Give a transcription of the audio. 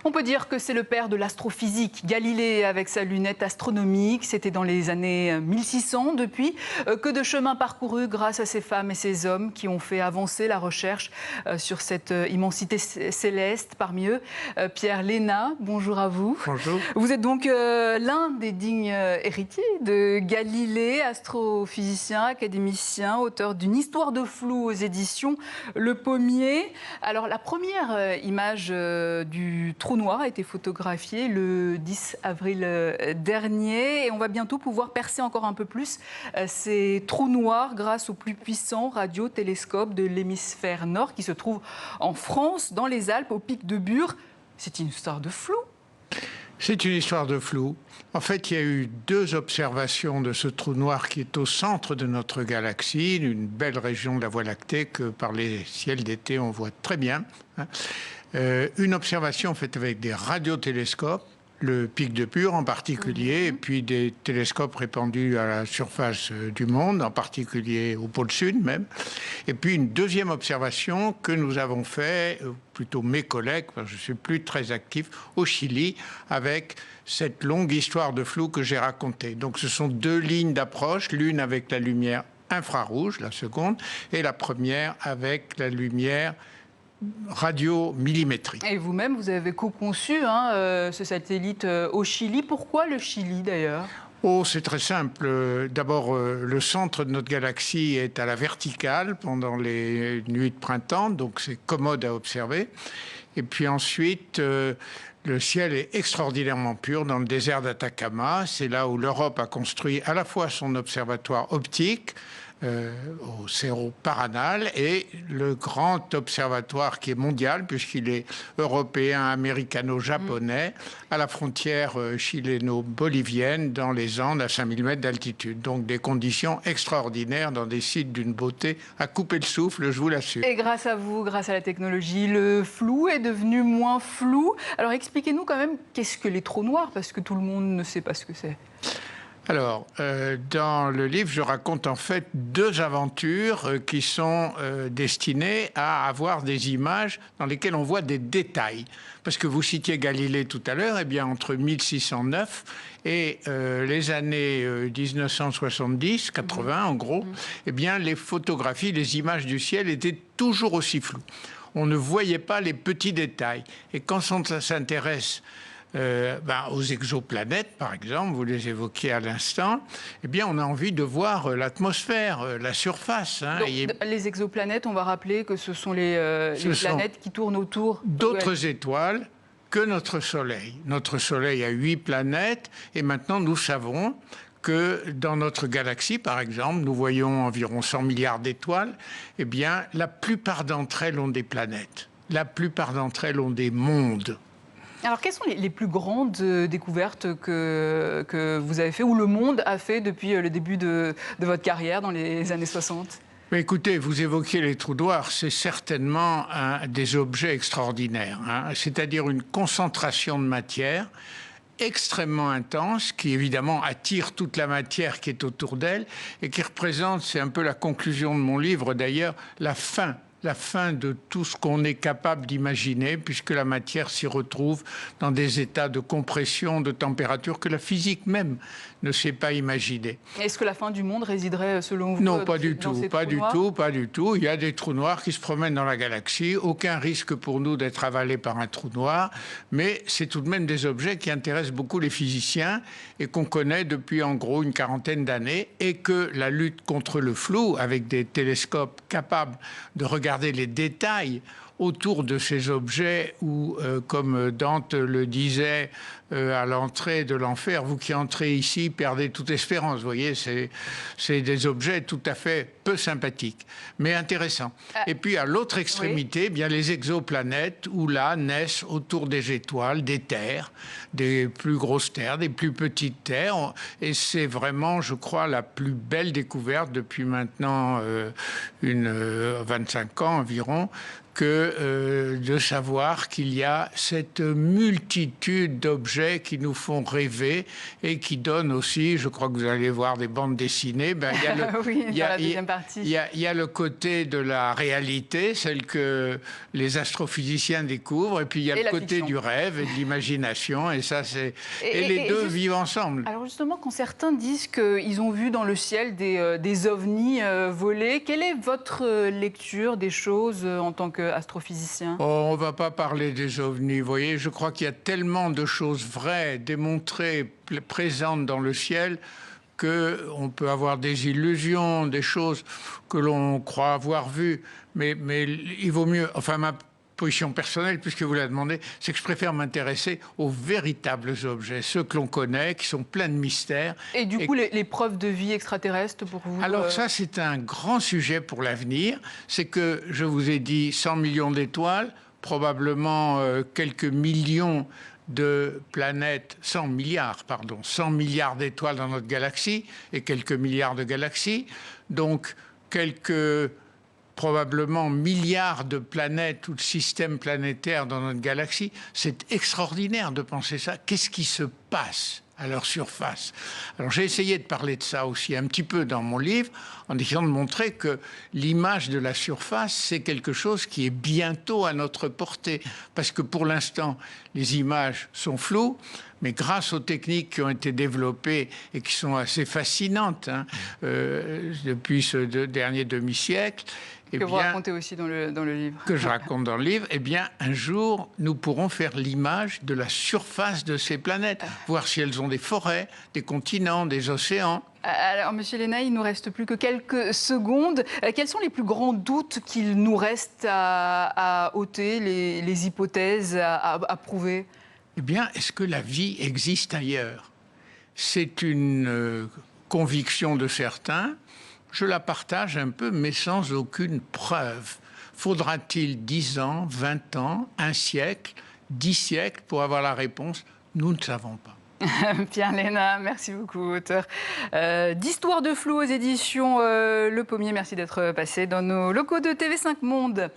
On peut dire que c'est le père de l'astrophysique. Galilée avec sa lunette astronomique, c'était dans les années 1600. Depuis, que de chemin parcouru grâce à ces femmes et ces hommes qui ont fait avancer la recherche sur cette immensité céleste. Parmi eux, Pierre Léna, bonjour à vous. Bonjour. Vous êtes donc l'un des dignes héritiers de Galilée, astrophysicien, académicien, auteur d'une histoire de flou aux éditions Le Pommier. Alors la première image du trou noir a été photographiée le 10 avril dernier et on va bientôt pouvoir percer encore un peu plus ces trous noirs grâce au plus puissant radiotélescope de l'hémisphère nord qui se trouve en France, dans les Alpes, au pic de Bure. C'est une histoire de flou. C'est une histoire de flou. En fait, il y a eu 2 observations de ce trou noir qui est au centre de notre galaxie, une belle région de la Voie lactée que par les ciels d'été on voit très bien. Une observation faite avec des radiotélescopes, le pic de Bure en particulier, et puis des télescopes répandus à la surface du monde, en particulier au pôle sud même. Et puis une deuxième observation que nous avons fait, plutôt mes collègues, parce que je ne suis plus très actif, au Chili, avec cette longue histoire de flou que j'ai racontée. Donc ce sont 2 lignes d'approche, l'une avec la lumière infrarouge, la seconde, et la première avec la lumière radio-millimétrique. Et vous-même, vous avez co-conçu ce satellite au Chili. Pourquoi le Chili d'ailleurs ? Oh, c'est très simple. D'abord, le centre de notre galaxie est à la verticale pendant les nuits de printemps, donc c'est commode à observer. Et puis ensuite, le ciel est extraordinairement pur dans le désert d'Atacama. C'est là où l'Europe a construit à la fois son observatoire optique, au Cerro Paranal, et le grand observatoire qui est mondial puisqu'il est européen, américano-japonais, à la frontière chiléno-bolivienne dans les Andes à 5000 mètres d'altitude. Donc des conditions extraordinaires dans des sites d'une beauté à couper le souffle, je vous l'assure. Et grâce à vous, grâce à la technologie, le flou est devenu moins flou. Alors expliquez-nous quand même qu'est-ce que les trous noirs, parce que tout le monde ne sait pas ce que c'est. Alors, dans le livre, je raconte en fait 2 aventures qui sont destinées à avoir des images dans lesquelles on voit des détails. Parce que vous citiez Galilée tout à l'heure, eh bien entre 1609 et les années 1970, 80 en gros, eh bien les photographies, les images du ciel étaient toujours aussi floues. On ne voyait pas les petits détails. Et quand on s'intéresse aux exoplanètes, par exemple, vous les évoquiez à l'instant, eh bien, on a envie de voir l'atmosphère, la surface. Donc, les exoplanètes, on va rappeler que ce sont les planètes qui tournent autour d'autres étoiles que notre Soleil. Notre Soleil a 8 planètes, et maintenant nous savons que dans notre galaxie, par exemple, nous voyons environ 100 milliards d'étoiles, eh bien, la plupart d'entre elles ont des planètes. La plupart d'entre elles ont des mondes. Alors, quelles sont les plus grandes découvertes que vous avez fait, ou le monde a fait depuis le début de votre carrière dans les années 60 ? Mais écoutez, vous évoquiez les trous noirs, c'est certainement des objets extraordinaires, c'est-à-dire une concentration de matière extrêmement intense, qui évidemment attire toute la matière qui est autour d'elle, et qui représente, c'est un peu la conclusion de mon livre d'ailleurs, la fin de tout ce qu'on est capable d'imaginer, puisque la matière s'y retrouve dans des états de compression, de température que la physique même ne sait pas imaginer. Est-ce que la fin du monde résiderait, selon vous, non, pas du tout, pas du tout. Il y a des trous noirs qui se promènent dans la galaxie. Aucun risque pour nous d'être avalés par un trou noir, mais c'est tout de même des objets qui intéressent beaucoup les physiciens et qu'on connaît depuis en gros une 40aine d'années, et que la lutte contre le flou, avec des télescopes capables de regarder les détails autour de ces objets où, comme Dante le disait à l'entrée de l'enfer, vous qui entrez ici perdez toute espérance. Vous voyez, c'est des objets tout à fait peu sympathiques, mais intéressants. Et puis à l'autre extrémité, bien les exoplanètes, où là naissent autour des étoiles des terres, des plus grosses terres, des plus petites terres. Et c'est vraiment, je crois, la plus belle découverte depuis maintenant 25 ans environ, que de savoir qu'il y a cette multitude d'objets qui nous font rêver et qui donnent aussi, je crois que vous allez voir des bandes dessinées, ben, il y a le, oui, dans la deuxième partie. il y a le côté de la réalité, celle que les astrophysiciens découvrent, et puis il y a le côté fiction. du rêve et de l'imagination, et ça c'est... Et les deux vivent ensemble. Alors justement, quand certains disent qu'ils ont vu dans le ciel des ovnis voler, quelle est votre lecture des choses en tant qu'astrophysicien? On ne va pas parler des ovnis, vous voyez, je crois qu'il y a tellement de choses vraies, démontrées, présentes dans le ciel, qu'on peut avoir des illusions, des choses que l'on croit avoir vues, mais il vaut mieux, enfin ma position personnelle, puisque vous la demandez, c'est que je préfère m'intéresser aux véritables objets, ceux que l'on connaît, qui sont pleins de mystères. Et du coup, les preuves de vie extraterrestre pour vous? Alors ça, c'est un grand sujet pour l'avenir. C'est que, je vous ai dit, 100 millions d'étoiles, probablement quelques millions de planètes, 100 milliards, pardon, 100 milliards d'étoiles dans notre galaxie et quelques milliards de galaxies. Donc, quelques probablement milliards de planètes ou de systèmes planétaires dans notre galaxie. C'est extraordinaire de penser ça. Qu'est-ce qui se passe à leur surface? Alors j'ai essayé de parler de ça aussi un petit peu dans mon livre, en essayant de montrer que l'image de la surface, c'est quelque chose qui est bientôt à notre portée. Parce que pour l'instant, les images sont floues, mais grâce aux techniques qui ont été développées et qui sont assez fascinantes depuis ce dernier demi-siècle, que vous racontez aussi dans le livre. Que je raconte dans le livre, eh bien, un jour, nous pourrons faire l'image de la surface de ces planètes, voir si elles ont des forêts, des continents, des océans. Alors, Monsieur Lénaï, il ne nous reste plus que quelques secondes. Quels sont les plus grands doutes qu'il nous reste à ôter, les hypothèses à prouver? Eh bien, est-ce que la vie existe ailleurs? C'est une conviction de certains. Je la partage un peu, mais sans aucune preuve. Faudra-t-il 10 ans, 20 ans, un siècle, 10 siècles pour avoir la réponse? Nous ne savons pas. Pierre Léna, merci beaucoup, auteur d'Histoire de flou aux éditions Le Pommier. Merci d'être passé dans nos locaux de TV5 Monde.